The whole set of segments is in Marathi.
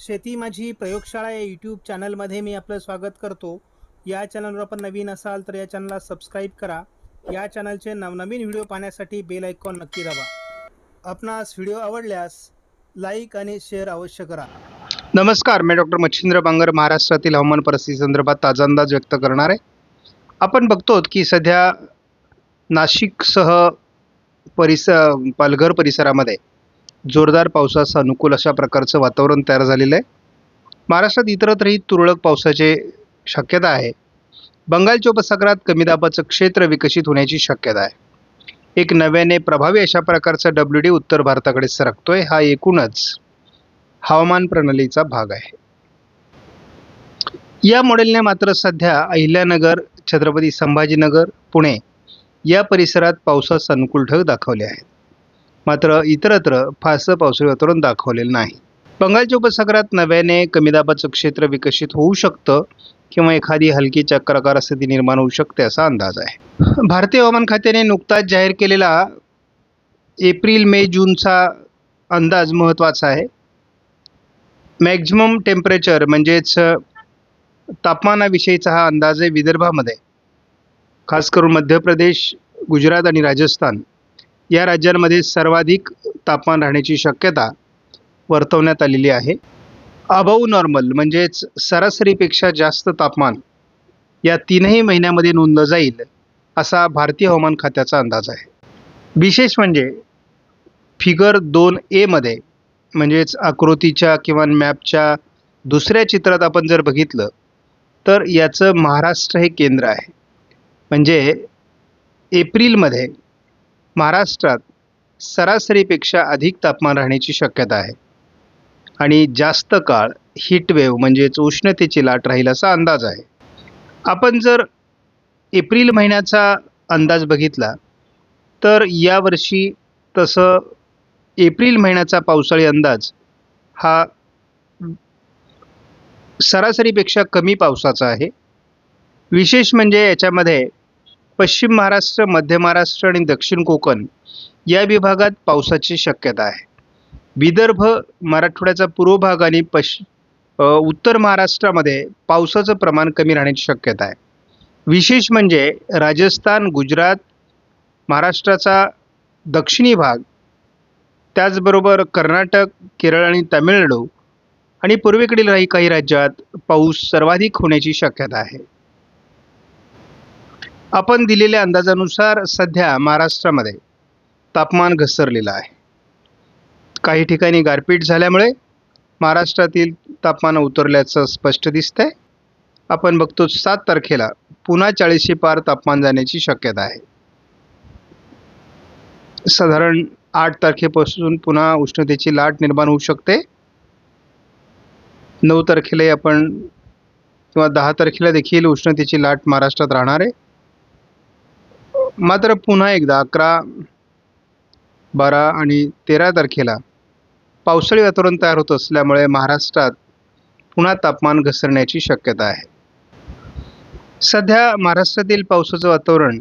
शेती माझी प्रयोगशाळा या यूट्यूब चॅनलमध्ये मी आपलं स्वागत करतो. या चॅनलवर आपण नवीन असाल तर या चॅनलला सबस्क्राईब करा. या चॅनलचे नवनवीन व्हिडिओ पाहण्यासाठी बेल आयकॉन नक्की दाबा. आपणास व्हिडिओ आवडल्यास लाईक आणि शेअर अवश्य करा. नमस्कार, मी डॉक्टर मच्छिंद्र बांगर महाराष्ट्रातील हवामान परिस्थिती संदर्भात ताजा अंदाज व्यक्त करणार आहे. आपण बघतो की सध्या नाशिकसह पालघर परिसरामध्ये जोरदार पावसाचं अनुकूल अशा प्रकारचं वातावरण तयार झालेलं आहे. महाराष्ट्रात इतरत्रही तुरळक पावसाची शक्यता आहे. बंगालच्या उपसागरात कमी दाबाचं क्षेत्र विकसित होण्याची शक्यता आहे. एक नव्याने प्रभावी अशा प्रकारचा WD उत्तर भारताकडे सरकतोय. हा एकूणच हवामान प्रणालीचा भाग आहे. या मॉडेलने मात्र सध्या अहिल्यानगर, छत्रपती संभाजीनगर, पुणे या परिसरात पावसाचं अनुकूल ढग दाखवले आहेत. मात्र इतरत्र फारसं पावसाळी वातावरण दाखवलेलं नाही. बंगालच्या उपसागरात नव्याने कमी दाबाचं क्षेत्र विकसित होऊ शकतं किंवा एखादी हलकी चक्राकार स्थिती निर्माण होऊ शकते असा अंदाज आहे. भारतीय हवामान खात्याने नुकताच जाहीर केलेला एप्रिल, मे, जूनचा अंदाज महत्त्वाचा आहे. मॅक्झिमम टेम्परेचर म्हणजेच तापमानाविषयीचा हा अंदाज आहे. विदर्भामध्ये खास करून मध्य प्रदेश, गुजरात आणि राजस्थान या राज्यांमध्ये सर्वाधिक तापमान राहण्याची शक्यता वर्तवण्यात आलेली आहे. अबव्ह नॉर्मल म्हणजेच सरासरीपेक्षा जास्त तापमान या 3ही महिन्यामध्ये नोंदलं जाईल असा भारतीय हवामान खात्याचा अंदाज आहे. विशेष म्हणजे फिगर 2A मध्ये म्हणजेच आकृतीच्या किंवा मॅपच्या दुसऱ्या चित्रात आपण जर बघितलं तर याचं महाराष्ट्र हे केंद्र आहे. म्हणजे एप्रिलमध्ये महाराष्ट्रात सरासरीपेक्षा अधिक तापमान राहण्याची शक्यता आहे आणि जास्त काळ हीटवेव्ह म्हणजेच उष्णतेची लाट राहील असा अंदाज आहे. आपण जर एप्रिल महिन्याचा अंदाज बघितला तर यावर्षी तसं एप्रिल महिन्याचा पावसाळी अंदाज हा सरासरीपेक्षा कमी पावसाचा आहे. विशेष म्हणजे याच्यामध्ये पश्चिम महाराष्ट्र, मध्य महाराष्ट्र आणि दक्षिण कोकण या विभागात पावसाची शक्यता आहे. विदर्भ, मराठवाड्याचा पूर्व भाग आणि उत्तर महाराष्ट्रामध्ये पावसाचं प्रमाण कमी राहण्याची शक्यता आहे. विशेष म्हणजे राजस्थान, गुजरात, महाराष्ट्राचा दक्षिणी भाग, त्याचबरोबर कर्नाटक, केरळ आणि तामिळनाडू आणि पूर्वेकडील काही राज्यात पाऊस सर्वाधिक होण्याची शक्यता आहे. आपण दिलेल्या अंदाजानुसार सध्या महाराष्ट्रामध्ये तापमान घसरलेलं आहे. काही ठिकाणी गारपीट झाल्यामुळे महाराष्ट्रातील तापमान उतरल्याचं स्पष्ट दिसतंय. आपण बघतो 7 तारखेला पुन्हा 40 पार तापमान जाण्याची शक्यता आहे. साधारण 8 तारखेपासून पुन्हा उष्णतेची लाट निर्माण होऊ शकते. 9 तारखेला आपण किंवा 10 तारखेला देखील उष्णतेची लाट महाराष्ट्रात राहणार आहे. मात्र पुन्हा एकदा 11, 12 आणि 13 तारखेला पावसाळी वातावरण तयार होत असल्यामुळे महाराष्ट्रात पुन्हा तापमान घसरण्याची शक्यता आहे. सध्या महाराष्ट्रातील पावसाचं वातावरण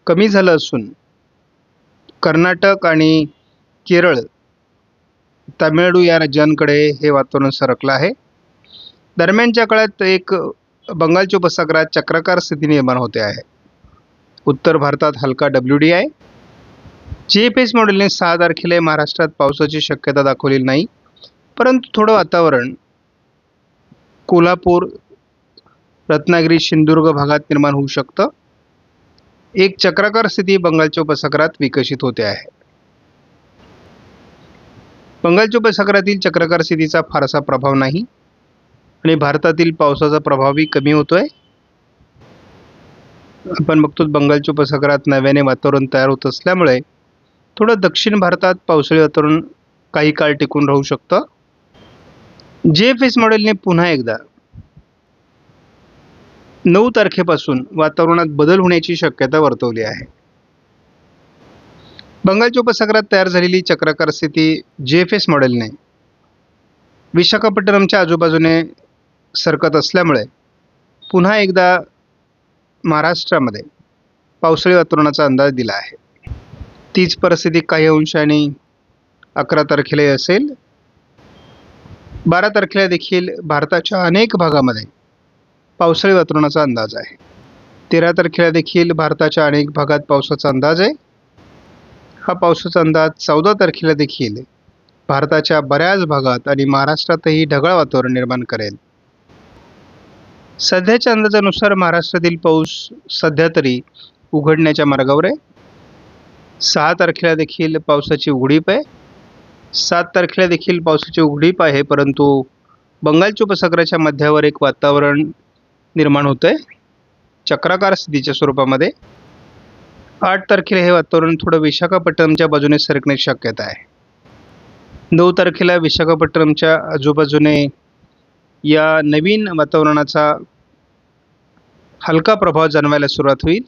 कमी झालं असून कर्नाटक आणि केरळ, तामिळनाडू या राज्यांकडे हे वातावरण सरकलं आहे. दरम्यानच्या काळात एक बंगालच्या उपसागरात चक्राकार स्थिती निर्माण होते आहे. उत्तर भारतात हलका WD आहे. GFS मॉडेलने 6 तारखेला महाराष्ट्रात पावसाची शक्यता दाखवलेली नाही, परंतु थोडं वातावरण कोल्हापूर, रत्नागिरी, सिंधुदुर्ग भागात निर्माण होऊ शकतं. एक चक्राकार स्थिती बंगालच्या उपसागरात विकसित होते आहे. बंगालच्या उपसागरातील चक्राकार स्थितीचा फारसा प्रभाव नाही आणि भारतातील पावसाचा प्रभावही कमी होतोय. आपण बघतो बंगालच्या उपसागरात नव्याने वातावरण तयार होत असल्यामुळे थोडं दक्षिण भारतात पावसाळी वातावरण काही काळ टिकून राहू शकतं. GFS मॉडेलने पुन्हा एकदा 9 तारखेपासून वातावरणात बदल होण्याची शक्यता वर्तवली आहे. बंगालच्या उपसागरात तयार झालेली चक्राकार स्थिती GFS मॉडेलने विशाखापट्टणमच्या आजूबाजूने सरकत असल्यामुळे पुन्हा एकदा महाराष्ट्रामध्ये पावसाळी वातावरणाचा अंदाज दिला आहे. तीच परिस्थिती काही अंशाने 11 तारखेला असेल. 12 तारखेला देखील भारताच्या अनेक भागामध्ये पावसाळी वातावरणाचा अंदाज आहे. 13 तारखेला देखील भारताच्या अनेक भागात पावसाचा अंदाज आहे. हा पावसाचा अंदाज 14 तारखेला देखील भारताच्या बऱ्याच भागात आणि महाराष्ट्रातही ढगाळ वातावरण निर्माण करेल. सध्याच्या अंदाजानुसार महाराष्ट्रातील पाऊस सध्या तरी उघडण्याच्या मार्गावर आहे. 6 तारखेला देखील पावसाची उघडीप आहे. 7 तारखेला देखील पावसाची उघडीप आहे, परंतु बंगालच्या उपसागराच्या मध्यावर एक वातावरण निर्माण होतं आहे चक्राकार स्थितीच्या स्वरूपामध्ये. 8 तारखेला हे वातावरण थोडं विशाखापट्टणमच्या बाजूने सरकण्याची शक्यता आहे. 9 तारखेला विशाखापट्टणमच्या आजूबाजूने या नवीन वातावरणाचा हलका प्रभाव जाणवायला सुरुवात होईल.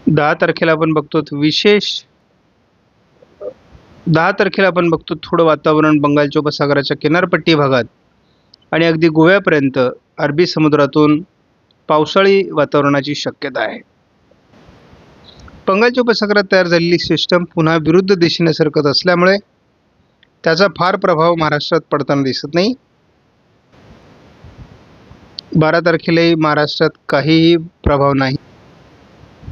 10 तारखेला आपण बघतो थोडं वातावरण बंगालच्या उपसागराच्या किनारपट्टी भागात आणि अगदी गोव्यापर्यंत अरबी समुद्रातून पावसाळी वातावरणाची शक्यता आहे. बंगालच्या उपसागरात तयार झालेली सिस्टम पुन्हा विरुद्ध दिशेने सरकत असल्यामुळे त्याचा फार प्रभाव महाराष्ट्रात पडताना दिसत नाही. 12 तारखेलाही महाराष्ट्रात काहीही प्रभाव नाही.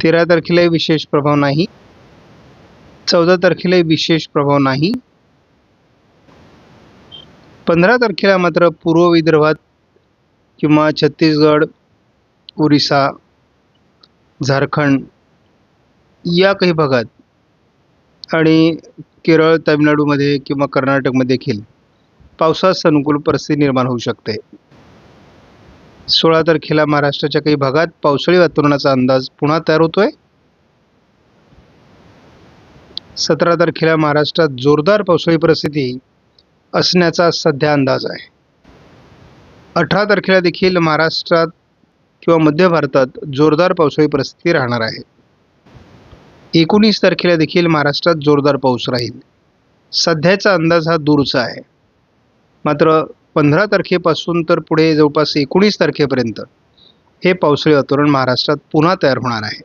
13 तारखेलाही विशेष प्रभाव नाही. 14 तारखेलाही विशेष प्रभाव नाही. 15 तारखेला मात्र पूर्व विदर्भात किंवा छत्तीसगड, ओरिसा, झारखंड या काही भागात आणि केरळ, तामिळनाडूमध्ये किंवा कर्नाटकमध्ये देखील पावसास अनुकूल परिस्थिती निर्माण होऊ शकते. 16 तारखेला महाराष्ट्राच्या काही भागात पावसाळी वातावरणाचा अंदाज पुन्हा तयार होतोय. 17 तारखेला महाराष्ट्रात जोरदार पावसाळी परिस्थिती असण्याचा सध्या अंदाज आहे. 18 तारखेला देखील महाराष्ट्रात किंवा मध्य भारतात जोरदार पावसाळी परिस्थिती राहणार आहे. 19 तारखेला देखील महाराष्ट्रात जोरदार पाऊस राहील. सध्याचा अंदाज हा दूरचा आहे. मात्र 15 तारखेपासून तर पुढे जवळपास 19 तारखेपर्यंत हे पावसाळी वातावरण महाराष्ट्रात पुन्हा तयार होणार आहे.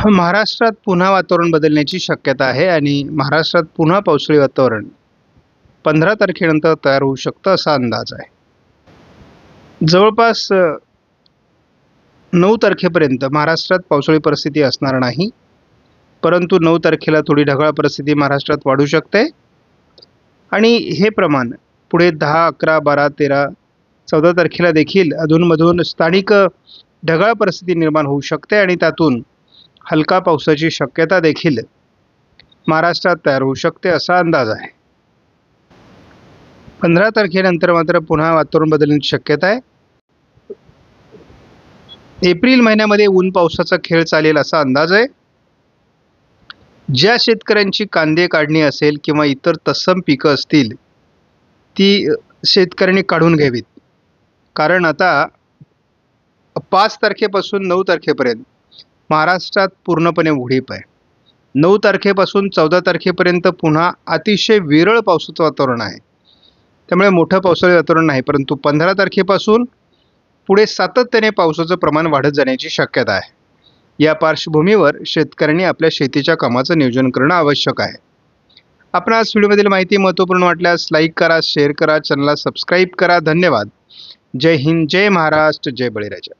महाराष्ट्रात पुन्हा वातावरण बदलण्याची शक्यता आहे आणि महाराष्ट्रात पुन्हा पावसाळी वातावरण 15 तारखेनंतर तयार होऊ शकतं असा अंदाज आहे. जवळपास 9 तारखेपर्यंत महाराष्ट्रात पावसाळी परिस्थिती असणार नाही, परंतु 9 तारखेला थोडी ढगाळ परिस्थिती महाराष्ट्रात वाढू शकते आणि हे प्रमाण पुढे 10, 11, 12, 13, 14 तारखेला देखील अधूनमधून स्थानिक ढगाळ परिस्थिती निर्माण होऊ शकते आणि त्यातून हलका पावसाची शक्यता देखील महाराष्ट्रात तयार होऊ शकते असा अंदाज आहे. 15 तारखेनंतर मात्र पुन्हा वातावरण बदलण्याची शक्यता आहे. एप्रिल महिन्यामध्ये ऊन पावसाचा खेळ चालेल असा अंदाज आहे. ज्या शेतकऱ्यांची कांदे काढणी असेल किंवा इतर तत्सम पिकं असतील ती शेतकऱ्यांनी काढून घ्यावीत, कारण आता 5 तारखेपासून 9 तारखेपर्यंत महाराष्ट्रात पूर्णपणे उघडीप आहे. 9 तारखेपासून 14 तारखेपर्यंत पुन्हा अतिशय विरळ पावसाचं वातावरण आहे. त्यामुळे मोठं पावसाळी वातावरण नाही, परंतु 15 तारखेपासून पुढे सातत्याने पावसाचं प्रमाण वाढत जाण्याची शक्यता आहे. या पार्श्वभूमीवर शेतकऱ्यांनी आपल्या शेतीच्या कामाचं नियोजन करणं आवश्यक आहे. आपणास व्हिडिओमधील माहिती महत्त्वपूर्ण वाटल्यास लाईक करा, शेअर करा, चॅनलला सबस्क्राईब करा. धन्यवाद. जय हिंद, जय महाराष्ट्र, जय बळीराजा.